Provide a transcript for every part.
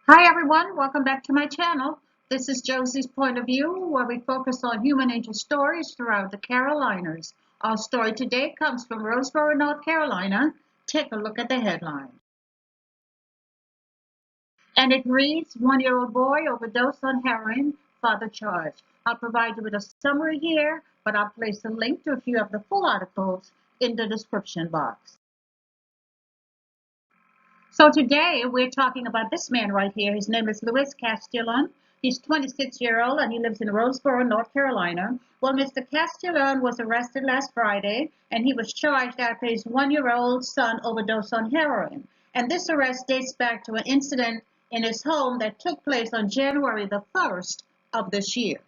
Hi everyone, welcome back to my channel. This is Josie's Point of View, where we focus on human nature stories throughout the Carolinas. Our story today comes from Roseboro, North Carolina. Take a look at the headline. And it reads, One-year-old boy overdosed on heroin, father charged. I'll provide you with a summary here, but I'll place a link to a few of the full articles in the description box. So today we're talking about this man right here. His name is Louis Castellon. He's 26-year-old and he lives in Roseboro, North Carolina. Well, Mr. Castellon was arrested last Friday and he was charged after his one-year-old son overdosed on heroin. And this arrest dates back to an incident in his home that took place on January the 1st of this year.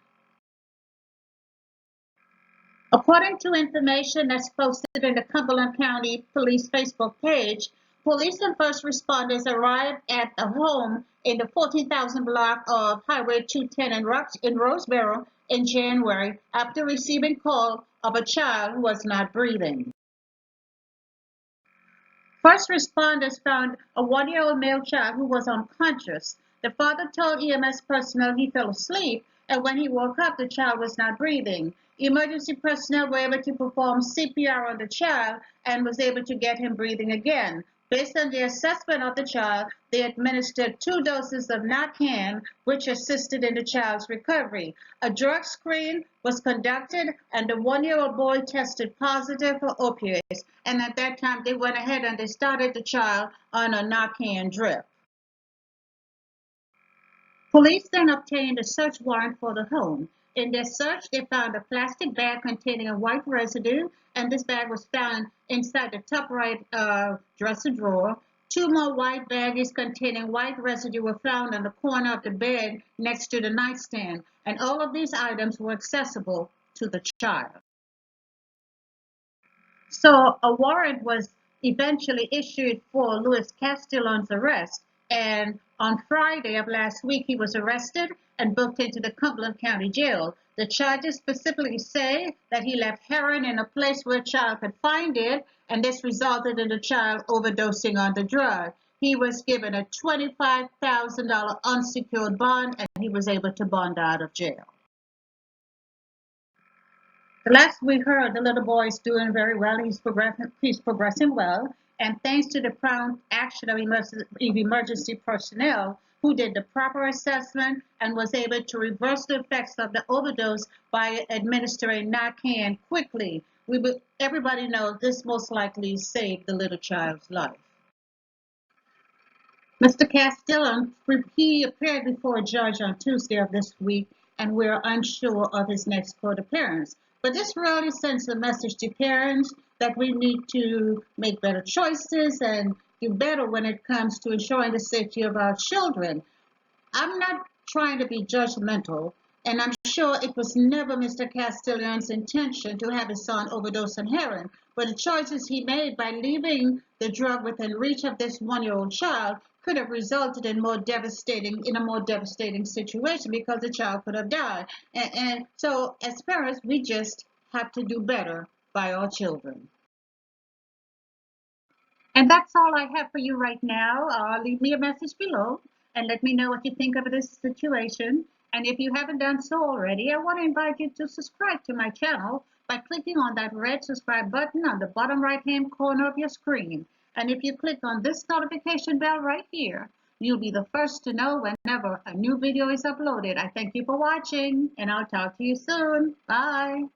According to information that's posted in the Cumberland County Police Facebook page, police and first responders arrived at the home in the 14,000 block of Highway 210 in Roseboro in January after receiving call of a child who was not breathing. First responders found a one-year-old male child who was unconscious. The father told EMS personnel he fell asleep, and when he woke up, the child was not breathing. Emergency personnel were able to perform CPR on the child and was able to get him breathing again. Based on the assessment of the child, they administered 2 doses of Narcan, which assisted in the child's recovery. A drug screen was conducted, and the one-year-old boy tested positive for opioids. And at that time, they went ahead and they started the child on a Narcan drip. Police then obtained a search warrant for the home. In their search, they found a plastic bag containing a white residue, and this bag was found inside the top right dresser drawer. 2 more white baggies containing white residue were found on the corner of the bed next to the nightstand, and all of these items were accessible to the child. So a warrant was eventually issued for Louis Castellon's arrest, and on Friday of last week he was arrested and booked into the Cumberland County Jail. The charges specifically say that he left heroin in a place where a child could find it, and this resulted in the child overdosing on the drug. He was given a $25,000 unsecured bond, and he was able to bond out of jail. The last we heard, the little boy is doing very well. He's progressing well. And thanks to the prompt action of emergency personnel who did the proper assessment and was able to reverse the effects of the overdose by administering Narcan quickly. Everybody knows this most likely saved the little child's life. Mr. Castellon, he appeared before a judge on Tuesday of this week, and we're unsure of his next court appearance. But this really sends a message to parents that we need to make better choices and do better when it comes to ensuring the safety of our children. I'm not trying to be judgmental, and I'm sure it was never Mr. Castellon's intention to have his son overdose on heroin, but the choices he made by leaving the drug within reach of this one-year-old child could have resulted in a more devastating situation because the child could have died. And so as parents, we just have to do better by our children. And that's all I have for you right now. Leave me a message below and let me know what you think of this situation. And if you haven't done so already, I want to invite you to subscribe to my channel by clicking on that red subscribe button on the bottom right hand corner of your screen. And if you click on this notification bell right here, you'll be the first to know whenever a new video is uploaded. I thank you for watching, and I'll talk to you soon. Bye.